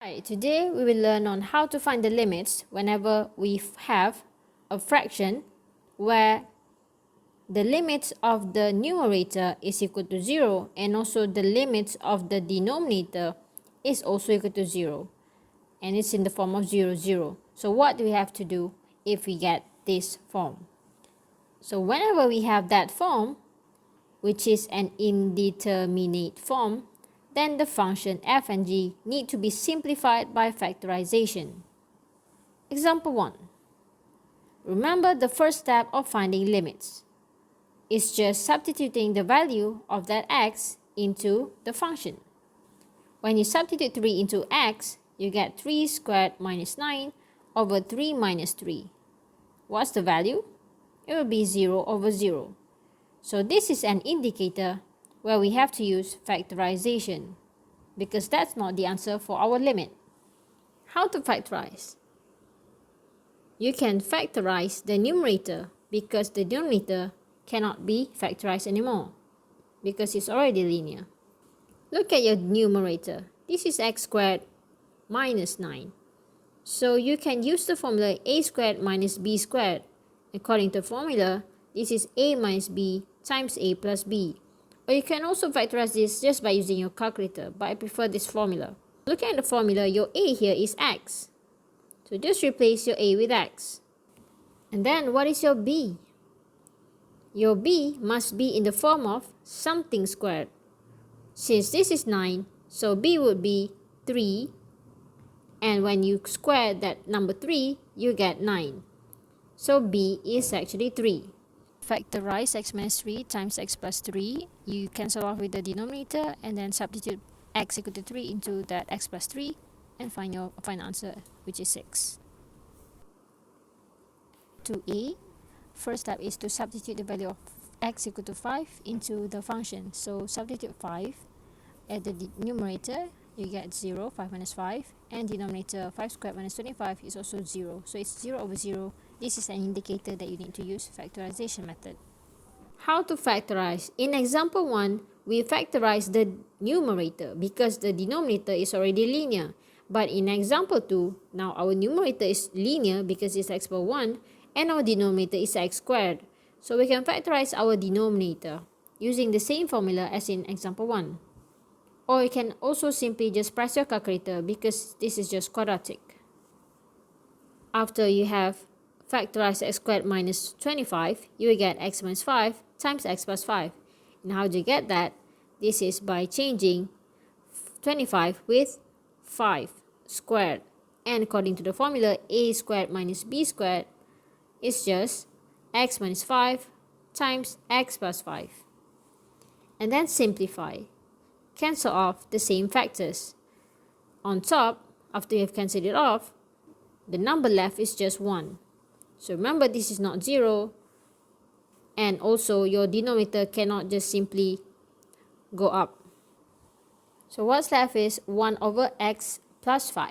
Hi, today we will learn on how to find the limits whenever we have a fraction where the limits of the numerator is equal to 0 and also the limits of the denominator is also equal to 0, and it's in the form of 0, 0. So what do we have to do if we get this form? So whenever we have that form, which is an indeterminate form, then the function f and g need to be simplified by factorization. Example 1. Remember the first step of finding limits. It's just substituting the value of that x into the function. When you substitute 3 into x, you get 3 squared minus 9 over 3 minus 3. What's the value? It will be 0 over 0. So this is an indicator where we have to use factorization because that's not the answer for our limit. How to factorize? You can factorize the numerator because the denominator cannot be factorized anymore because it's already linear. Look at your numerator. This is x squared minus 9. So you can use the formula a squared minus b squared. According to the formula, this is a minus b times a plus b. Or you can also factorize this just by using your calculator, but I prefer this formula. Looking at the formula, your a here is x. So just replace your a with x. And then what is your b? Your b must be in the form of something squared. Since this is 9, so b would be 3. And when you square that number 3, you get 9. So b is actually 3. Factorize x minus 3 times x plus 3. You cancel off with the denominator and then substitute x equal to 3 into that x plus 3 and find your final answer, which is 6. 2a. First step is to substitute the value of x equal to 5 into the function. So substitute 5 at the numerator, you get 0, 5 minus 5, and denominator 5 squared minus 25 is also 0. So it's 0 over 0. This is an indicator that you need to use factorization method. How to factorize? In example 1, we factorize the numerator because the denominator is already linear. But in example 2, now our numerator is linear because it's x power 1 and our denominator is x squared. So we can factorize our denominator using the same formula as in example 1. Or you can also simply just press your calculator because this is just quadratic. After you have factorized x squared minus 25, you will get x minus 5 times x plus 5. And how do you get that? This is by changing 25 with 5 squared. And according to the formula, a squared minus b squared is just x minus 5 times x plus 5. And then simplify. Cancel off the same factors. On top, after you have cancelled it off, the number left is just 1. So remember, this is not 0. And also, your denominator cannot just simply go up. So what's left is 1 over x plus 5.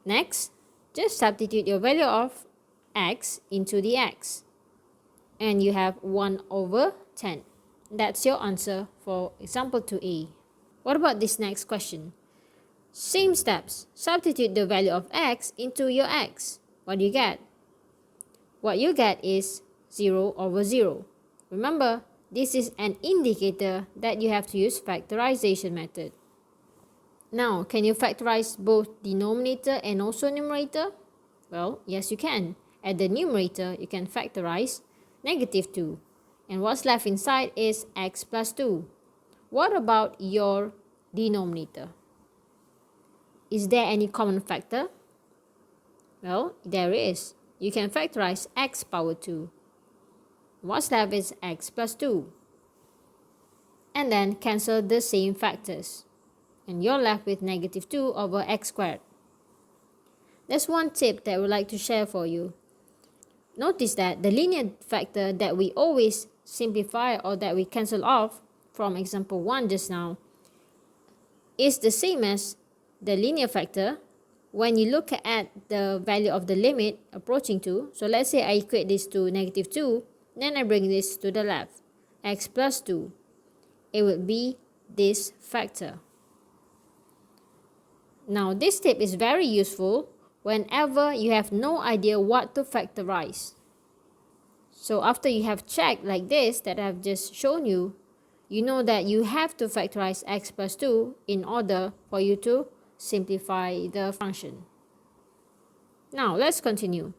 Next, just substitute your value of x into the x. And you have 1 over 10. That's your answer for example 2a. What about this next question? Same steps. Substitute the value of x into your x. What do you get? What you get is 0 over 0. Remember, this is an indicator that you have to use factorization method. Now, can you factorize both denominator and also numerator? Well, yes you can. At the numerator, you can factorize negative 2. And what's left inside is x plus 2. What about your denominator? Is there any common factor? Well, there is. You can factorize x power 2. What's left is x plus 2. And then cancel the same factors. And you're left with negative 2 over x squared. There's one tip that I would like to share for you. Notice that the linear factor that we always simplify or that we cancel off from example 1 just now is the same as the linear factor when you look at the value of the limit approaching 2. So let's say I equate this to negative 2, then I bring this to the left, x plus 2. It would be this factor. Now this tip is very useful whenever you have no idea what to factorize. So after you have checked like this that I've just shown you, you know that you have to factorize x plus 2 in order for you to simplify the function. Now let's continue.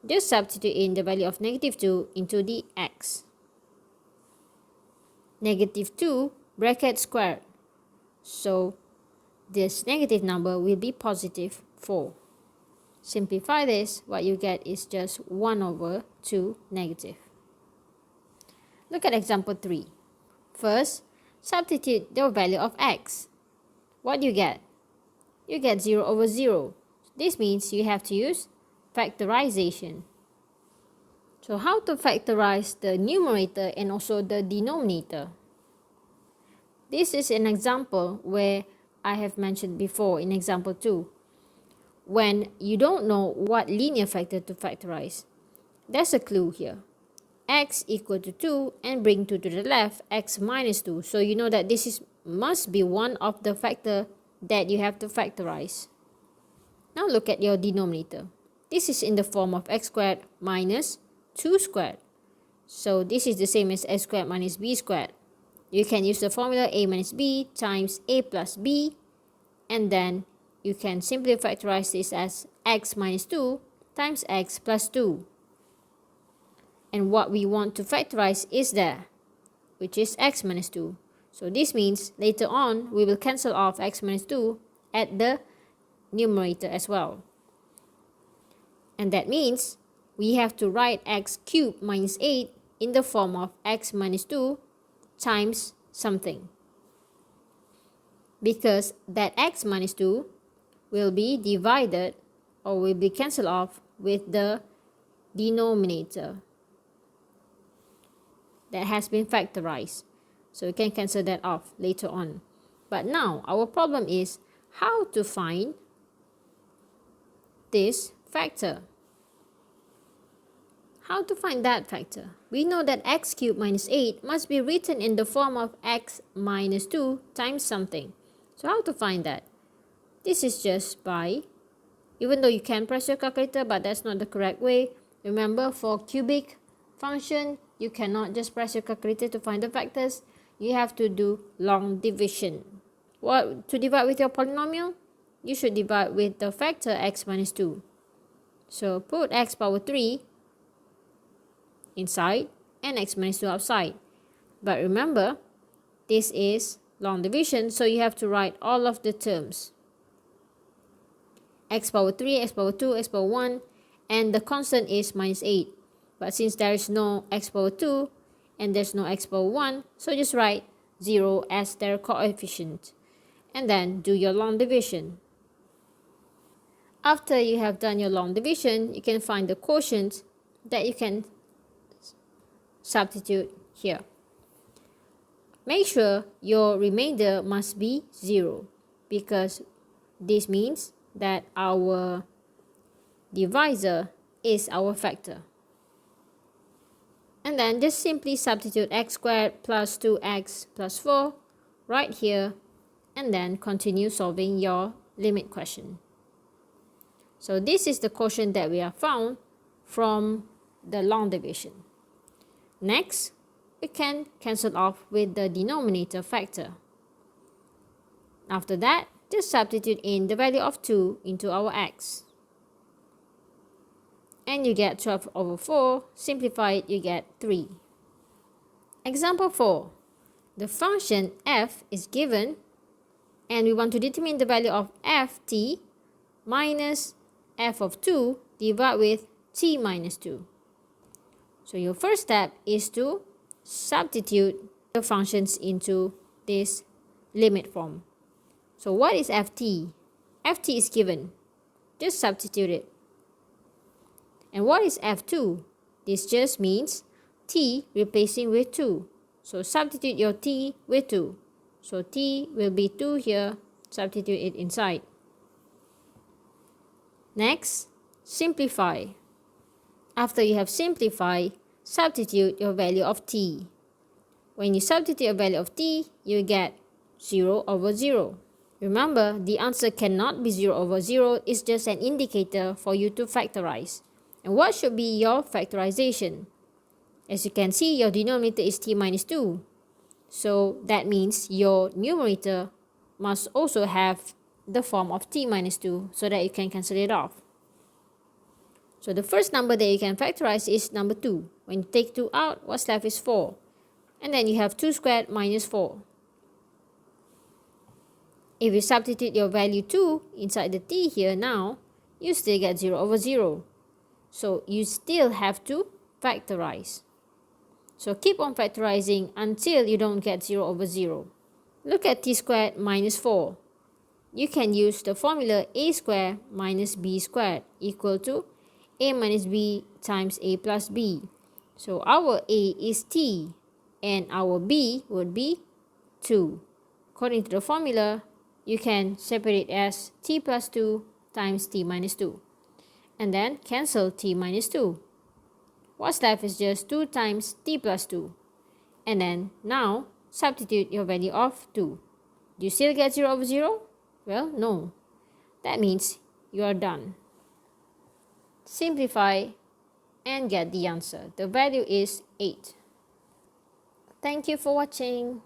Just substitute in the value of negative 2 into the x. Negative 2 bracket squared. So this negative number will be positive 4. Simplify this, what you get is just 1 over 2 negative. Look at example 3. First, substitute the value of x. What do you get? You get 0 over 0. This means you have to use factorization. So how to factorize the numerator and also the denominator? This is an example where I have mentioned before in example 2. When you don't know what linear factor to factorize, there's a clue here. X equal to 2 and bring 2 to the left, x minus 2. So you know that this must be one of the factor that you have to factorize. Now look at your denominator. This is in the form of x squared minus 2 squared. So this is the same as x squared minus b squared. You can use the formula a minus b times a plus b, and then you can simply factorize this as x minus 2 times x plus 2. And what we want to factorize is there, which is x minus 2. So this means later on we will cancel off x minus 2 at the numerator as well. And that means we have to write x cubed minus 8 in the form of x minus 2 times something. Because that x minus 2 will be divided or will be cancelled off with the denominator that has been factorized. So we can cancel that off later on. But now our problem is how to find this factor. How to find that factor? We know that x cubed minus 8 must be written in the form of x minus 2 times something. So how to find that? This is just by, even though you can press your calculator, but that's not the correct way. Remember, for cubic function, you cannot just press your calculator to find the factors. You have to do long division. What to divide with your polynomial? You should divide with the factor x minus 2. So put x power 3 inside and x minus 2 outside. But remember, this is long division, so you have to write all of the terms. X power 3, x power 2, x power 1, and the constant is minus 8. But since there is no x power 2 and there's no x power 1, so just write 0 as their coefficient. And then do your long division. After you have done your long division, you can find the quotient that you can substitute here. Make sure your remainder must be 0 because this means that our divisor is our factor. And then just simply substitute x squared plus 2x plus 4 right here and then continue solving your limit question. So this is the quotient that we have found from the long division. Next, we can cancel off with the denominator factor. After that, just substitute in the value of 2 into our x. And you get 12 over 4. Simplify it, you get 3. Example 4. The function f is given and we want to determine the value of ft minus f of 2 divided with t minus 2. So your first step is to substitute the functions into this limit form. So what is ft? Ft is given. Just substitute it. And what is f2? This just means t replacing with 2. So substitute your t with 2. So t will be 2 here. Substitute it inside. Next, simplify. After you have simplified, substitute your value of t. When you substitute a value of t, you get 0 over 0. Remember, the answer cannot be 0 over 0, it's just an indicator for you to factorize. And what should be your factorization? As you can see, your denominator is t minus 2. So that means your numerator must also have the form of t minus 2 so that you can cancel it off. So the first number that you can factorize is number 2. When you take 2 out, what's left is 4. And then you have 2 squared minus 4. If you substitute your value 2 inside the t here now, you still get 0 over 0. So you still have to factorize. So keep on factorizing until you don't get 0 over 0. Look at t squared minus 4. You can use the formula a squared minus b squared equal to a minus b times a plus b. So our a is t and our b would be 2. According to the formula, you can separate as t plus 2 times t minus 2. And then cancel t minus 2. What's left is just 2 times t plus 2. And then now substitute your value of 2. Do you still get 0 over 0? Well, no. That means you are done. Simplify and get the answer. The value is 8. Thank you for watching.